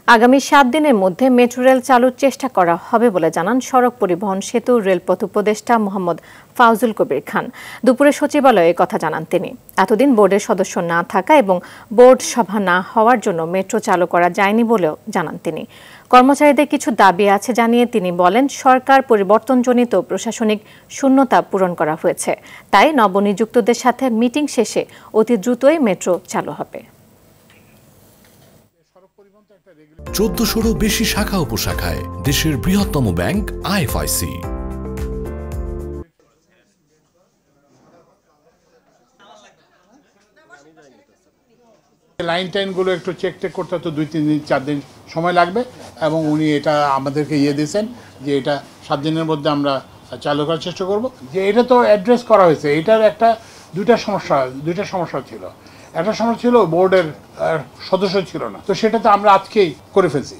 আগামী ৭ দিনের মধ্যে মেট্রো রেল চালুর চেষ্টা করা হবে বলে জানান সড়ক পরিবহন সেতু রেলপথ উপদেষ্টা মোহাম্মদ ফাউজুল কবির খান। দুপুরে সচিবালয়ে কথা জানান তিনি। এতদিন বোর্ডের সদস্য না থাকা এবং বোর্ড সভা না হওয়ার জন্য মেট্রো চালু করা যায়নি বলেও জানান তিনি। কর্মচারীদের কিছু দাবি আছে জানিয়ে তিনি বলেন, সরকার পরিবর্তনজনিত প্রশাসনিক শূন্যতা পূরণ করা হয়েছে, তাই নবনিযুক্তদের সাথে মিটিং শেষে অতি দ্রুতই মেট্রো চালু হবে। ১৪০০-রও বেশি শাখা উপশাখায় দেশের বৃহত্তম ব্যাংক আইএফআইসি। লাইন টাইনগুলো একটু চেক করতে তো 2-3 দিন 4 দিন সময় লাগবে, এবং উনি এটা আমাদেরকে দিয়েছেন যে এটা 7 দিনের মধ্যে আমরা চালু করার চেষ্টা করব। যে এটা তো অ্যাড্রেস করা হয়েছে, এটার দুইটা সমস্যা ছিল। একটা সমস্যা ছিল বোর্ডের সদস্য ছিল না, তো সেটা তো আমরা আজকেই করে ফেলছি।